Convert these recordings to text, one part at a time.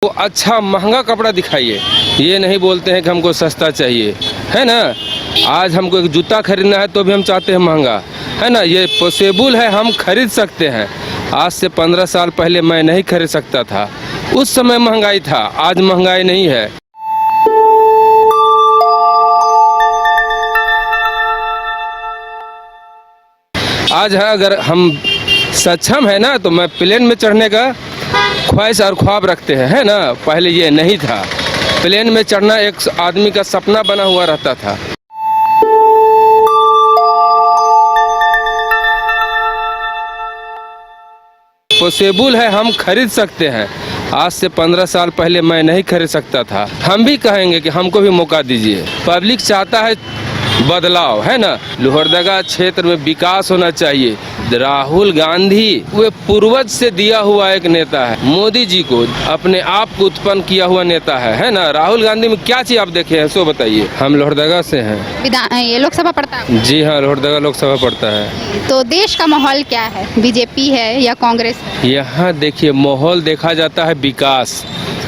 वो अच्छा महंगा कपड़ा दिखाइए, ये नहीं बोलते हैं कि हमको सस्ता चाहिए, है ना। आज हमको एक जूता खरीदना है तो भी हम चाहते हैं महंगा, है ना। ये पॉसिबल है, हम खरीद सकते हैं। आज से 15 साल पहले मैं नहीं खरीद सकता था, उस समय महंगाई था, आज महंगाई नहीं है। आज है, अगर हम सक्षम है ना तो मैं प्लेन में चढ़ने का ख्वाहिश और ख्वाब रखते हैं, है ना। पहले ये नहीं था, प्लेन में चढ़ना एक आदमी का सपना बना हुआ रहता था। पॉसिबल है, हम खरीद सकते हैं। आज से 15 साल पहले मैं नहीं खरीद सकता था। हम भी कहेंगे कि हमको भी मौका दीजिए। पब्लिक चाहता है बदलाव, है ना। लोहरदगा क्षेत्र में विकास होना चाहिए। राहुल गांधी वे पूर्वज से दिया हुआ एक नेता है, मोदी जी को अपने आप को उत्पन्न किया हुआ नेता है ना। राहुल गांधी में क्या चीज आप देखे हैं, सो बताइए। हम लोहरदगा से हैं। ये लोकसभा पड़ता है? जी हाँ, लोहरदगा लोकसभा पड़ता है। तो देश का माहौल क्या है, बीजेपी है या कांग्रेस है? यहाँ देखिए, माहौल देखा जाता है विकास।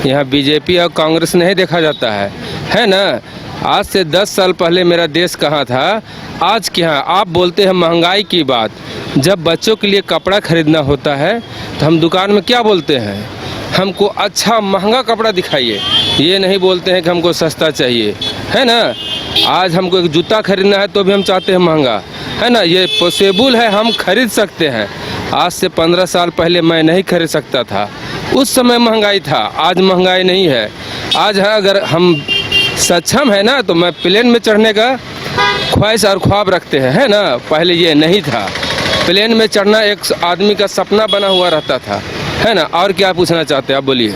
यहाँ बीजेपी और कांग्रेस नहीं देखा जाता है ना। आज से 10 साल पहले मेरा देश कहाँ था, आज क्या। आप बोलते हैं महंगाई की बात, जब बच्चों के लिए कपड़ा खरीदना होता है तो हम दुकान में क्या बोलते हैं, हमको अच्छा महंगा कपड़ा दिखाइए, ये नहीं बोलते हैं कि हमको सस्ता चाहिए, है ना। आज हमको एक जूता खरीदना है तो भी हम चाहते हैं महंगा, है ना। ये पॉसिबल है, हम खरीद सकते हैं। आज से 15 साल पहले मैं नहीं खरीद सकता था, उस समय महंगाई था, आज महंगाई नहीं है। आज है, अगर हम सक्षम है ना तो मैं प्लेन में चढ़ने का ख्वाहिश और ख्वाब रखते हैं, है ना। पहले ये नहीं था, प्लेन में चढ़ना एक आदमी का सपना बना हुआ रहता था, है ना। और क्या पूछना चाहते हैं आप, बोलिए।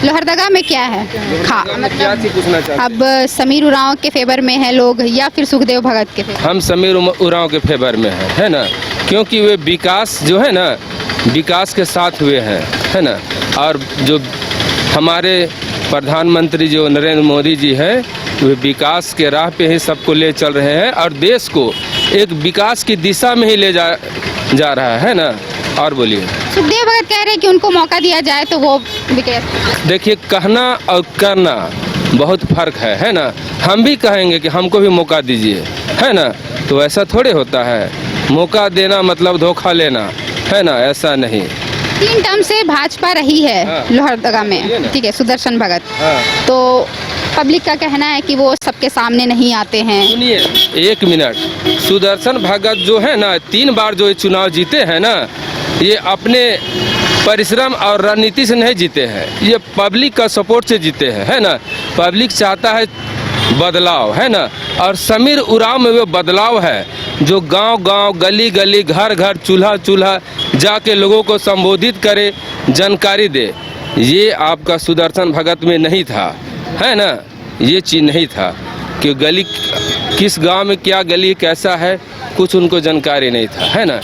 लोहरदगा में क्या है क्या चीज पूछना चाहते हैं? अब समीर उरांव के फेवर में है लोग या फिर सुखदेव भगत के फेवर? हम समीर उरांव के फेवर में है ना। क्योंकि वे विकास जो है ना, विकास के साथ हुए हैं, है ना। और जो हमारे प्रधानमंत्री जो नरेंद्र मोदी जी हैं, वे विकास के राह पे ही सबको ले चल रहे हैं और देश को एक विकास की दिशा में ही ले जा रहा है ना। और बोलिए। सुखदेव भगत कह रहे हैं कि उनको मौका दिया जाए तो वो विकास। देखिए, कहना और करना बहुत फर्क है ना। हम भी कहेंगे कि हमको भी मौका दीजिए, है ना। तो ऐसा थोड़े होता है, मौका देना मतलब धोखा लेना, है ना, ऐसा नहीं। 3 टर्म से भाजपा रही है। हाँ। लोहरदगा में, ठीक है, सुदर्शन भगत। हाँ। तो पब्लिक का कहना है कि वो सबके सामने नहीं आते हैं। सुनिए 1 मिनट, सुदर्शन भगत जो है ना, 3 बार जो चुनाव जीते हैं ना, ये अपने परिश्रम और रणनीति से नहीं जीते हैं, ये पब्लिक का सपोर्ट से जीते हैं, है ना। पब्लिक चाहता है बदलाव, है ना। और समीर उरांव में वो बदलाव है, जो गांव-गांव, गली-गली, घर-घर, चूल्हा-चूल्हा जाके लोगों को संबोधित करे, जानकारी दे। ये आपका सुदर्शन भगत में नहीं था, है ना। ये चीज़ नहीं था कि गली किस गांव में क्या गली कैसा है, कुछ उनको जानकारी नहीं था, है ना।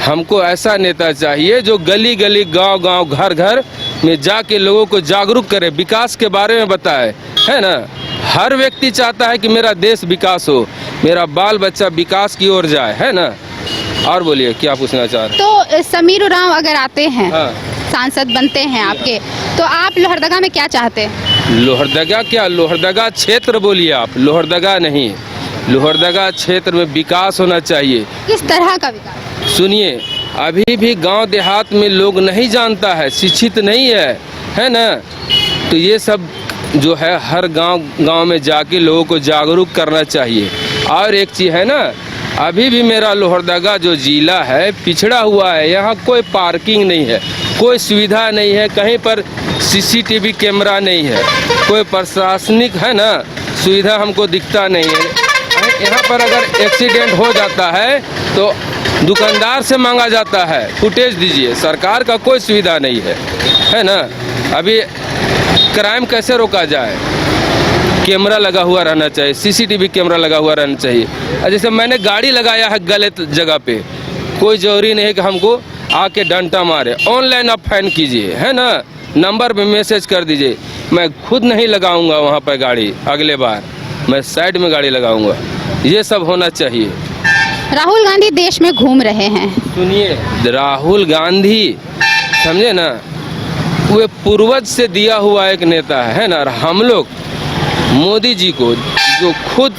हमको ऐसा नेता चाहिए जो गली गली, गांव गांव, घर घर में जाके लोगों को जागरूक करे, विकास के बारे में बताए, है ना। हर व्यक्ति चाहता है कि मेरा देश विकास हो, मेरा बाल बच्चा विकास की ओर जाए, है ना। और बोलिए, क्या पूछना चाह रहे हैं? तो समीर उरांव अगर आते हैं, हाँ। सांसद बनते हैं आपके, तो आप लोहरदगा में क्या चाहते हैं? लोहरदगा क्या, लोहरदगा क्षेत्र बोलिए आप, लोहरदगा नहीं। लोहरदगा क्षेत्र में विकास होना चाहिए। किस तरह का विकास? सुनिए, अभी भी गांव देहात में लोग नहीं जानता है, शिक्षित नहीं है ना। तो ये सब जो है, हर गांव में जाके लोगों को जागरूक करना चाहिए। और एक चीज़ है ना, अभी भी मेरा लोहरदगा जो जिला है पिछड़ा हुआ है। यहाँ कोई पार्किंग नहीं है, कोई सुविधा नहीं है, कहीं पर CCTV कैमरा नहीं है, कोई प्रशासनिक है ना सुविधा हमको दिखता नहीं है। यहाँ पर अगर एक्सीडेंट हो जाता है तो दुकानदार से मांगा जाता है, फुटेज दीजिए। सरकार का कोई सुविधा नहीं है ना। अभी क्राइम कैसे रोका जाए, कैमरा लगा हुआ रहना चाहिए, CCTV कैमरा लगा हुआ रहना चाहिए। जैसे मैंने गाड़ी लगाया है गलत जगह पे, कोई जरूरी नहीं है कि हमको आके डंडा मारे। ऑनलाइन आप फाइन कीजिए, है ना, नंबर पे मैसेज कर दीजिए। मैं खुद नहीं लगाऊंगा वहाँ पर गाड़ी, अगले बार मैं साइड में गाड़ी लगाऊंगा। ये सब होना चाहिए। राहुल गांधी देश में घूम रहे हैं। सुनिए, राहुल गांधी समझे ना, वे पूर्वज से दिया हुआ एक नेता है ना। और हम लोग मोदी जी को जो खुद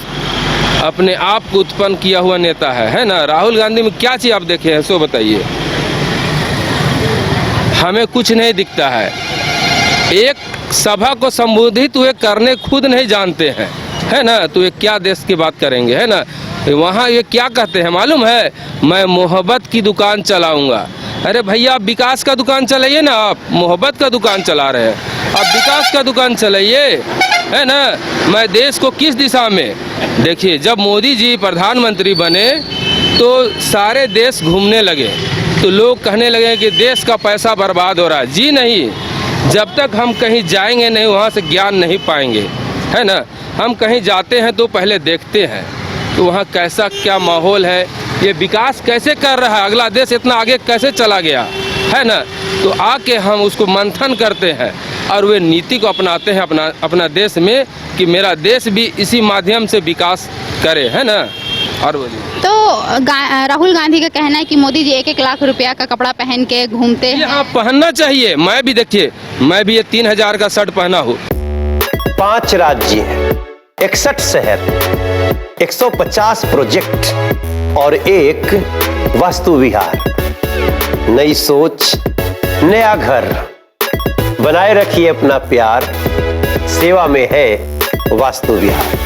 अपने आप को उत्पन्न किया हुआ नेता है ना। राहुल गांधी में क्या चीज़ आप देखे हैं सो बताइए। हमें कुछ नहीं दिखता है। एक सभा को संबोधित वे करने खुद नहीं जानते हैं, है ना। तो ये क्या देश की बात करेंगे, है ना। वहाँ ये क्या कहते हैं मालूम है, मैं मोहब्बत की दुकान चलाऊंगा। अरे भैया आप विकास का दुकान चलाइए ना, आप मोहब्बत का दुकान चला रहे हैं। आप विकास का दुकान चलाइए, है ना। मैं देश को किस दिशा में, देखिए जब मोदी जी प्रधानमंत्री बने तो सारे देश घूमने लगे, तो लोग कहने लगे कि देश का पैसा बर्बाद हो रहा है। जी नहीं, जब तक हम कहीं जाएंगे नहीं वहाँ से ज्ञान नहीं पाएंगे, है ना। हम कहीं जाते हैं तो पहले देखते हैं तो वहाँ कैसा क्या माहौल है, ये विकास कैसे कर रहा है, अगला देश इतना आगे कैसे चला गया, है ना। तो आके हम उसको मंथन करते हैं और वे नीति को अपनाते हैं अपना देश में कि मेरा देश भी इसी माध्यम से विकास करे, है ना। और बोलिए। तो राहुल गांधी का कहना है कि मोदी जी 1-1 लाख रुपया का कपड़ा पहन के घूमते हैं। हाँ पहनना चाहिए। मैं भी देखिए, मैं भी ये 3000 का शर्ट पहना हूँ। 5 राज्य, 61 शहर, 150 प्रोजेक्ट और एक वास्तु विहार। नई सोच, नया घर। बनाए रखिए अपना प्यार, सेवा में है वास्तु विहार।